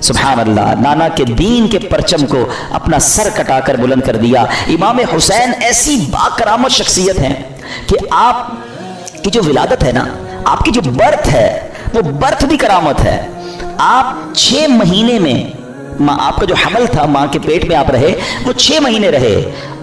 सुभान अल्लाह, नाना के दीन के परचम को अपना सर कटाकर बुलंद कर दिया। इमाम हुसैन ऐसी बाकरामत शख्सियत हैं कि आप की जो विलादत है ना, आपकी जो बर्थ है, वो बर्थ भी करामत है। आप 6 महीने में, आपका जो हमल था, माँ के पेट में आप रहे, वो 6 महीने रहे।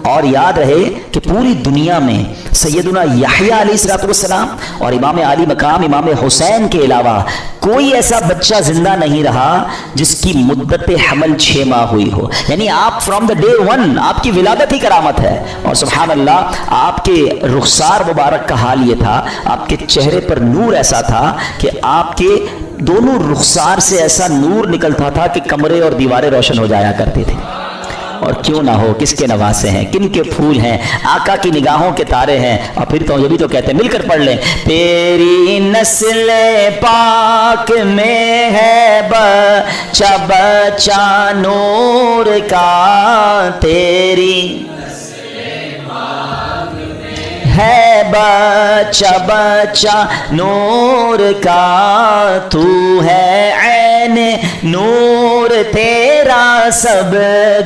और याद रहे कि पूरी दुनिया में सैयदुना यहया अलैहिस्सलाम और इमाम आली मकाम इमाम हुसैन के अलावा कोई ऐसा बच्चा जिंदा नहीं रहा जिसकी मुद्दत हमल 6 माह हुई हो। यानी आप फ्रॉम द डे 1 आपकी विलादत ही करामत है। और सुभान अल्लाह, आपके रुखसार मुबारक का हाल ये था, आपके चेहरे पर नूर ऐसा था कि आपके दोनों रुखसार से ऐसा नूर निकलता था कि कमरे और दीवारें रोशन हो जाया करती थी। और क्यों ना हो, किसके नवासे हैं, किन के फूल हैं, आका की निगाहों के तारे हैं। और फिर तो ये भी तो कहते हैं, मिलकर पढ़ लें, तेरी नस्ल पाक में है बच्चा बच्चा नूर का, तेरी है बच्चा बच्चा नूर का, तू है ऐन नूर तेरा सब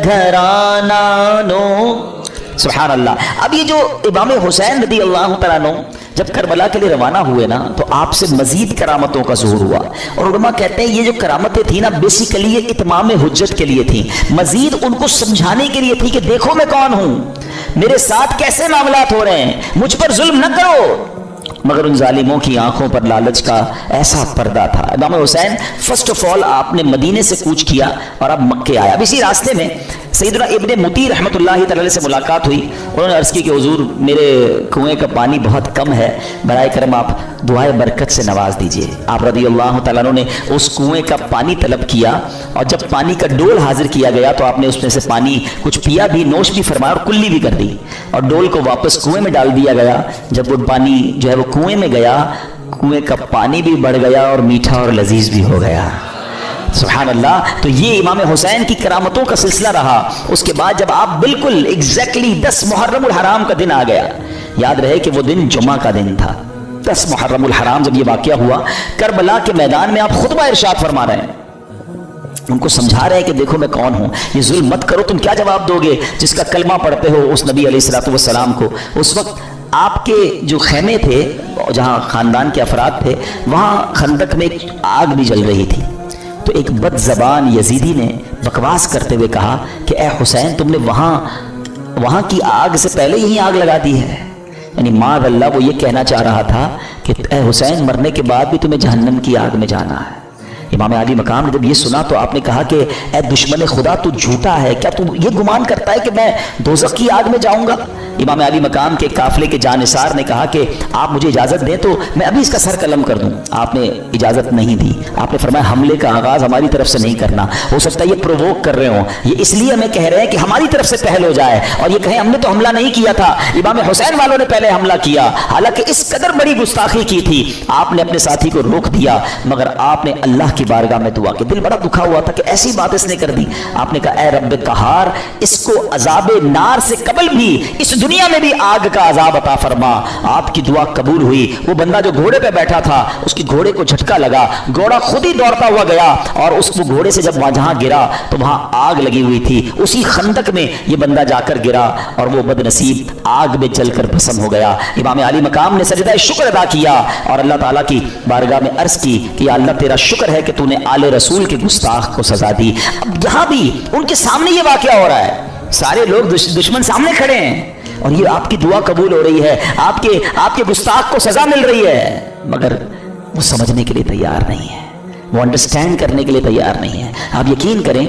घराना नूर। सुभान अल्लाह। अब ये जो इमाम हुसैन रज़ी अल्लाह तआला अन्हु जब करबला के लिए रवाना हुए ना, तो आपसे मजीद करामतों का ज़ुहूर हुआ। और उलमा कहते हैं ये जो करामतें थी ना, बेसिकली ये इत्माम हुज्जत के लिए थी, मजीद उनको समझाने के लिए थी कि देखो मैं कौन हूं, मेरे साथ कैसे मामलात हो रहे हैं, मुझ पर जुल्म न करो। मगर उन जालिमों की आंखों पर लालच का ऐसा पर्दा था। इमाम हुसैन फर्स्ट ऑफ ऑल आपने मदीने से कूच किया और अब मक्के आया। अब इसी रास्ते में सैयदना इब्ने मुती रहमतुल्लाहि तआला से मुलाकात हुई। उन्होंने अर्ज़ की कि हुजूर, मेरे कुएं का पानी बहुत कम है, बराए करम आप दुआए बरकत से नवाज दीजिए। आप रज़ियल्लाहु तआला अन्हु ने उस कुएं का पानी तलब किया और जब पानी का डोल हाजिर किया गया तो आपने उसमें से पानी कुछ पिया भी, नोश भी फरमाया और कुल्ली भी कर दी। और डोल को वापस कुएं में डाल दिया गया। जब वो पानी जो है वो कुएं में गया, कुएं का पानी भी बढ़ गया और मीठा और लजीज भी हो गया। सुभान अल्लाह। तो ये इमाम हुसैन की करामतों का सिलसिला रहा। उसके बाद जब आप बिल्कुल एग्जैक्टली 10 मुहर्रमुल हराम का दिन आ गया, याद रहे कि वो दिन जुमा का दिन था, 10 मुहर्रमुल हराम जब ये वाक़या हुआ, करबला के मैदान में आप खुतबा इरशाद फरमा रहे हैं, उनको समझा रहे हैं कि देखो मैं कौन हूं, ये जुल्म मत करो। तुम क्या जवाब दोगे जिसका कलमा पढ़ते हो उस नबी अलैहिस्सलातु वस्सलाम को? उस वक्त आपके जो खेमे थे, जहां खानदान के अफराद थे, वहां खंदक में एक आग भी जल रही थी। तो एक बदज़बान यजीदी ने बकवास करते हुए कहा कि ए हुसैन, तुमने वहां की आग से पहले यही आग लगा दी है। यानी माद अल्लाह, वो ये कहना चाह रहा था कि ए हुसैन, मरने के बाद भी तुम्हें जहन्नम की आग में जाना है। इमाम आली मकाम ने जब ये सुना तो आपने कहा कि ए दुश्मन खुदा, तू झूठा है क्या? तू ये गुमान करता है कि मैं दोज़ख की आग में जाऊंगा? इमाम आली मकाम के काफिले के जानिसार ने कहा कि आप मुझे इजाज़त दें तो मैं अभी इसका सर कलम कर दूं। आपने इजाज़त नहीं दी। आपने फरमाया हमले का आगाज़ हमारी तरफ से नहीं करना, हो सकता है ये प्रोवोक कर रहे हो, ये इसलिए हमें कह रहे हैं कि हमारी तरफ से पहल हो जाए और ये कहें हमने तो हमला नहीं किया था, इमाम हुसैन वालों ने पहले हमला किया। हालांकि इस कदर बड़ी गुस्ताखी की थी, आपने अपने साथी को रोक दिया। मगर आपने अल्लाह की बारगाह में दुआ की। दिल बड़ा दुखा हुआ था कि ऐसी बात इसने कर दी। आपने कहा ए रब्बे कहार, इसको अज़ाबे नार से कबल भी इस दुनिया में भी आग का अजाब अता फरमा। आपकी दुआ कबूल हुई। वो बंदा जो घोड़े पे बैठा था, उसकी घोड़े को झटका लगा, घोड़ा खुद ही दौड़ता हुआ गया और उस घोड़े से जब जहां गिरा तो वहां आग लगी हुई थी। उसी खंदक में ये बंदा जाकर गिरा और वो बदनसीब आग में जलकर भस्म हो गया। इमाम आली मकाम ने सजदा शुक्र अदा किया और अल्लाह ताला की बारगाह में अर्ज की कि या अल्लाह, तेरा शुक्र है कि तूने आले रसूल के गुस्ताख को सजा दी। अब यहां भी उनके सामने ये वाकया हो रहा है, सारे लोग दुश्मन सामने खड़े हैं और ये आपकी दुआ कबूल हो रही है, आपके गुस्ताख को सजा मिल रही है, मगर वो समझने के लिए तैयार नहीं है, वो अंडरस्टैंड करने के लिए तैयार नहीं है। आप यकीन करें,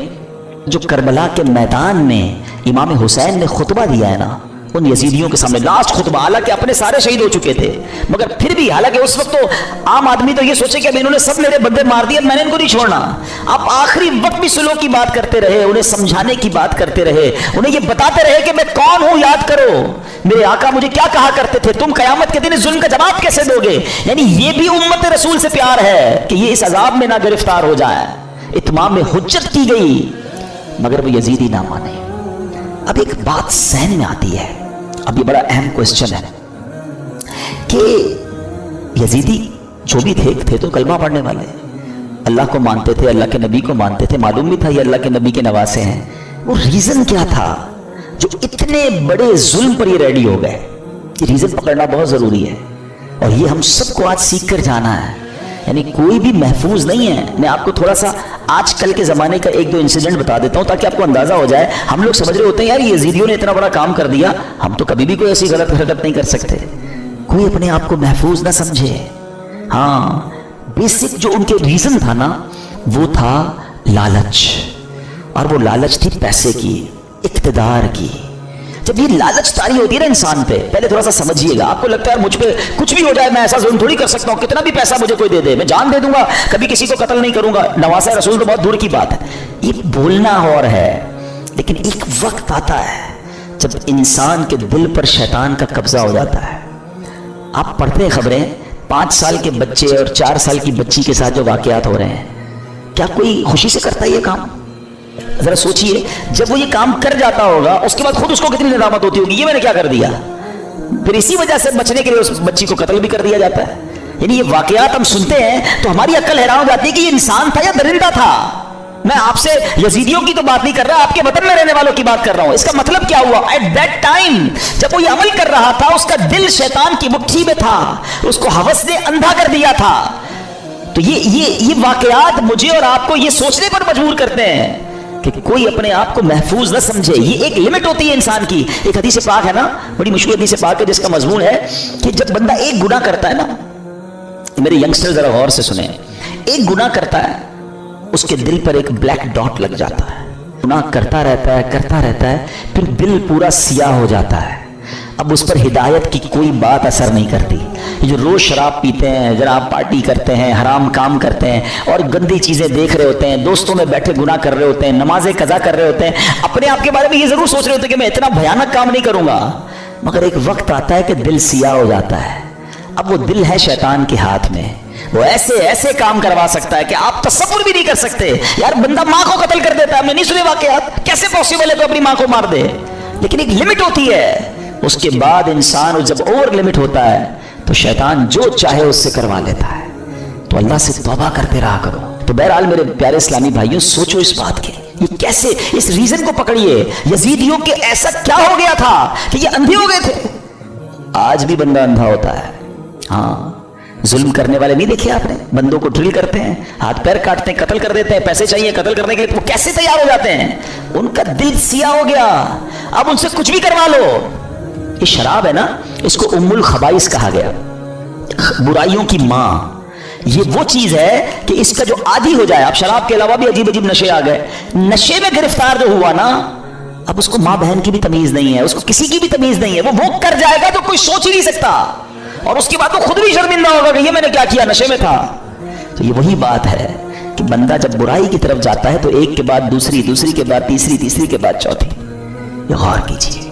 जो करबला के मैदान में इमाम हुसैन ने खुतबा दिया है ना, उन यजीदियों के सामने लास्ट खुतबा, हालांकि अपने सारे शहीद हो चुके थे, मगर फिर भी, हालांकि उस वक्त तो आम आदमी तो ये सोचे कि अब इन्होंने सब मेरे बंदे मार दिए, मैंने इनको नहीं छोड़ना। आप आखिरी वक्त भी सुलह की बात करते रहे, उन्हें समझाने की बात करते रहे, उन्हें ये बताते रहे कि मैं कौन हूं, याद करो मेरे आका मुझे क्या कहा करते थे, तुम कयामत के दिन इस जुल्म का जवाब कैसे दोगे। यानी ये भी उम्मत रसूल से प्यार है कि ये इस अजाब में ना गिरफ्तार हो जाए। इत्माम में हुज्जत की गई, मगर वो यजीदी ना माने। अब एक बात सहन में आती है, अब ये बड़ा अहम क्वेश्चन है कि यजीदी जो भी थे तो कलमा पढ़ने वाले, اللہ کو مانتے تھے, اللہ کے نبی کو مانتے تھے, معلوم بھی تھا یہ اللہ کے نبی کے نواسے ہیں. وہ ریزن کیا تھا جو اتنے بڑے ظلم پر یہ ریڈی ہو گئے؟ یہ ریزن پکڑنا بہت ضروری ہے, اور یہ ہم سب کو آج سیکھ کر جانا ہے. یعنی کوئی بھی محفوظ نہیں ہے. میں آپ کو تھوڑا سا آج کل کے زمانے کا ایک دو انسیڈنٹ بتا دیتا ہوں تاکہ آپ کو اندازہ ہو جائے. ہم لوگ سمجھ رہے ہوتے ہیں یار یزیدیوں نے اتنا بڑا کام کر دیا, ہم تو کبھی بھی کوئی ایسی غلط حرکت نہیں کر سکتے. کوئی اپنے آپ کو محفوظ نہ سمجھے. ہاں, بیسک جو ان کے ریزن تھا نا وہ تھا لالچ, اور وہ لالچ تھی پیسے کی, اقتدار کی. جب یہ لالچ طاری ہوتی ہے نا انسان پہ, پہلے تھوڑا سا سمجھیے گا. آپ کو لگتا ہے مجھ پہ کچھ بھی ہو جائے, میں ایسا ظلم تھوڑی کر سکتا ہوں, کتنا بھی پیسہ مجھے کوئی دے دے میں جان دے دوں گا, کبھی کسی کو قتل نہیں کروں گا. نواسہ رسول تو بہت دور کی بات ہے. یہ بولنا اور ہے, لیکن ایک وقت آتا ہے جب انسان کے دل پر شیطان کا قبضہ ہو جاتا ہے. آپ پڑھتے ہیں خبریں, 5 سال کے بچے اور 4 سال کی بچی کے ساتھ جو واقعات ہو رہے ہیں, کیا کوئی خوشی سے کرتا ہے یہ کام؟ ذرا سوچئے, جب وہ یہ کام کر جاتا ہوگا اس کے بعد خود اس کو کتنی ندامت ہوتی ہوگی, یہ میں نے کیا کر دیا. پھر اسی وجہ سے بچنے کے لیے اس بچی کو قتل بھی کر دیا جاتا ہے. یعنی یہ واقعات ہم سنتے ہیں تو ہماری عقل حیران ہو جاتی ہے کہ یہ انسان تھا یا درندہ تھا. میں آپ سے یزیدیوں کی تو بات نہیں کر رہا, آپ کے وطن میں رہنے والوں کی بات کر رہا ہوں. اس کا مطلب کیا ہوا؟ ایٹ دیٹ ٹائم جب وہ یہ عمل کر رہا تھا اس کا دل شیطان کی مٹھی میں تھا, اس کو ہوس نے اندھا کر دیا تھا. تو یہ واقعات مجھے اور آپ کو یہ سوچنے پر مجبور کرتے ہیں کہ کوئی اپنے آپ کو محفوظ نہ سمجھے. یہ ایک لمٹ ہوتی ہے انسان کی. ایک حدیث پاک ہے نا, بڑی مشہور حدیث پاک ہے, جس کا مضمون ہے کہ جب بندہ ایک گناہ کرتا ہے نا, میرے ینگسٹر ذرا غور سے سنیں, ایک گناہ کرتا ہے اس کے دل پر ایک بلیک ڈاٹ لگ جاتا ہے. گناہ کرتا رہتا ہے پھر دل پورا سیاہ ہو جاتا ہے. اب اس پر ہدایت کی کوئی بات اثر نہیں کرتی. یہ جو روز شراب پیتے ہیں, جناب پارٹی کرتے ہیں, حرام کام کرتے ہیں اور گندی چیزیں دیکھ رہے ہوتے ہیں, دوستوں میں بیٹھے گناہ کر رہے ہوتے ہیں, نمازیں قضا کر رہے ہوتے ہیں, اپنے آپ کے بارے میں یہ ضرور سوچ رہے ہوتے ہیں کہ میں اتنا بھیانک کام نہیں کروں گا, مگر ایک وقت آتا ہے کہ دل سیاہ ہو جاتا ہے. اب وہ دل ہے شیطان کے ہاتھ میں, وہ ایسے کام کروا سکتا ہے کہ آپ تصور بھی نہیں کر سکتے. یار بندہ ماں کو قتل کر دیتا ہے, ہم نے نہیں سنے واقعات, کیسے پاسبل ہے تو اپنی ماں کو مار دے. لیکن ایک لمٹ ہوتی ہے, اس کے بعد انسان جب اوور لمٹ ہوتا ہے تو شیطان جو چاہے اس سے کروا لیتا ہے. تو اللہ سے توبہ کرتے رہا کرو. تو بہرحال میرے پیارے اسلامی بھائیوں, سوچو اس بات کے, یہ کیسے, اس ریزن کو پکڑیے. یزیدیوں کے ایسا کیا ہو گیا تھا کہ یہ اندھے ہو گئے تھے؟ آج بھی بندہ اندھا ہوتا ہے. ہاں, ظلم کرنے والے نہیں دیکھے آپ نے, بندوں کو ڈرل کرتے ہیں, ہاتھ پیر کاٹتے ہیں, قتل کر دیتے ہیں, پیسے چاہیے قتل کرنے کے لیے, وہ کیسے تیار ہو جاتے ہیں؟ ان کا دل سیاہ ہو گیا. اب ان سے کچھ بھی کروا لو. یہ شراب ہے نا, اس کو ام الخبائث کہا گیا, برائیوں کی ماں. یہ وہ چیز ہے کہ اس کا جو عادی ہو جائے, اب شراب کے علاوہ بھی عجیب عجیب نشے آ گئے, نشے میں گرفتار جو ہوا نا, اب اس کو ماں بہن کی بھی تمیز نہیں ہے, اس کو کسی کی بھی تمیز نہیں ہے. وہ کر جائے گا تو کوئی سوچ ہی نہیں سکتا, اور اس کے بعد وہ خود بھی شرمندہ ہوگا کہ یہ میں نے کیا کیا, نشے میں تھا. تو یہ وہی بات ہے کہ بندہ جب برائی کی طرف جاتا ہے تو ایک کے بعد دوسری, دوسری کے بعد تیسری, تیسری کے بعد چوتھی. یہ غور کیجیے,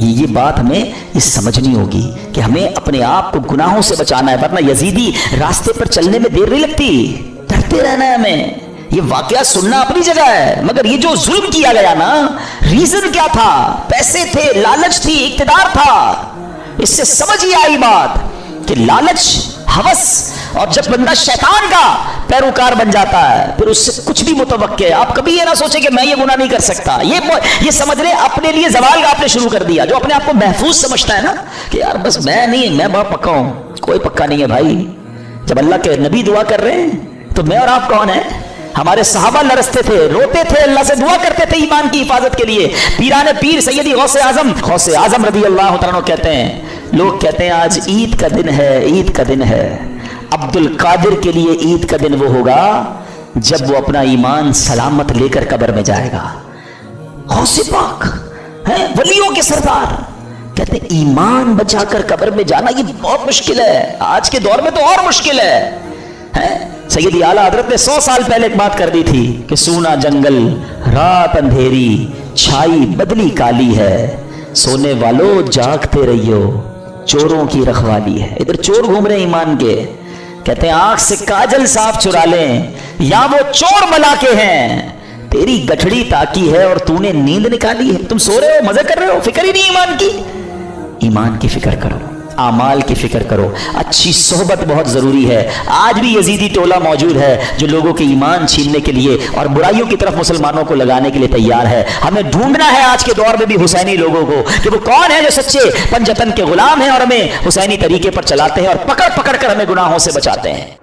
یہ بات ہمیں یہ سمجھنی ہوگی کہ ہمیں اپنے آپ کو گناہوں سے بچانا ہے, ورنہ یزیدی راستے پر چلنے میں دیر نہیں لگتی, ڈرتے رہنا ہے ہمیں. یہ واقعہ سننا اپنی جگہ ہے, مگر یہ جو ظلم کیا گیا نا, ریزن کیا تھا؟ پیسے تھے, لالچ تھی, اقتدار تھا. اس سے سمجھ ہی آئی بات کہ لالچ, ہوس, اور جب بندہ شیطان کا پیروکار بن جاتا ہے پھر اس سے کچھ بھی متوقع ہے. آپ کبھی یہ نہ سوچیں کہ میں یہ گناہ نہیں کر سکتا. یہ سمجھ لیں اپنے لیے زوال کا آپ نے شروع کر دیا. جو اپنے آپ کو محفوظ سمجھتا ہے نا کہ یار بس میں نہیں, میں بہت پکا ہوں, کوئی پکا نہیں ہے بھائی. جب اللہ کے نبی دعا کر رہے ہیں تو میں اور آپ کون ہیں؟ ہمارے صحابہ لرزتے تھے, روتے تھے, اللہ سے دعا کرتے تھے ایمان کی حفاظت کے لیے. پیران پیر سیدی غوث اعظم رضی اللہ تعالیٰ کہتے ہیں, لوگ کہتے ہیں آج عید کا دن ہے, عید کا دن ہے. عبد القادر کے لیے عید کا دن وہ ہوگا جب وہ اپنا ایمان سلامت لے کر قبر میں جائے گا. غوث پاک ہیں, ولیوں کے سردار, کہتے ہیں ایمان بچا کر قبر میں جانا یہ بہت مشکل ہے. آج کے دور میں تو اور مشکل ہے. سیدی اعلیٰ حضرت نے 100 سال پہلے ایک بات کر دی تھی کہ سونا جنگل, رات اندھیری, چھائی بدلی کالی ہے, سونے والو جاگتے رہیو, چوروں کی رکھوالی ہے. ادھر چور گھوم رہے ایمان کے, کہتے ہیں آنکھ سے کاجل صاف چرا لیں, یا وہ چور ملا کے ہیں, تیری گٹھڑی تاکی ہے اور تو نے نیند نکالی ہے. تم سو رہے ہو, مزے کر رہے ہو, فکر ہی نہیں ایمان کی. ایمان کی فکر کرو. आमाल की फिक्र करो। अच्छी सोहबत बहुत ज़रूरी है। आज भी यजीदी टोला मौजूद है जो लोगों के ईमान छीनने के लिए और बुराइयों की तरफ मुसलमानों को लगाने के लिए तैयार है। हमें ढूंढना है आज के दौर में भी हुसैनी लोगों को कि वो कौन है जो सच्चे पंजतन के गुलाम हैं और हमें हुसैनी तरीके पर चलाते हैं और पकड़ पकड़ कर हमें गुनाहों से बचाते हैं।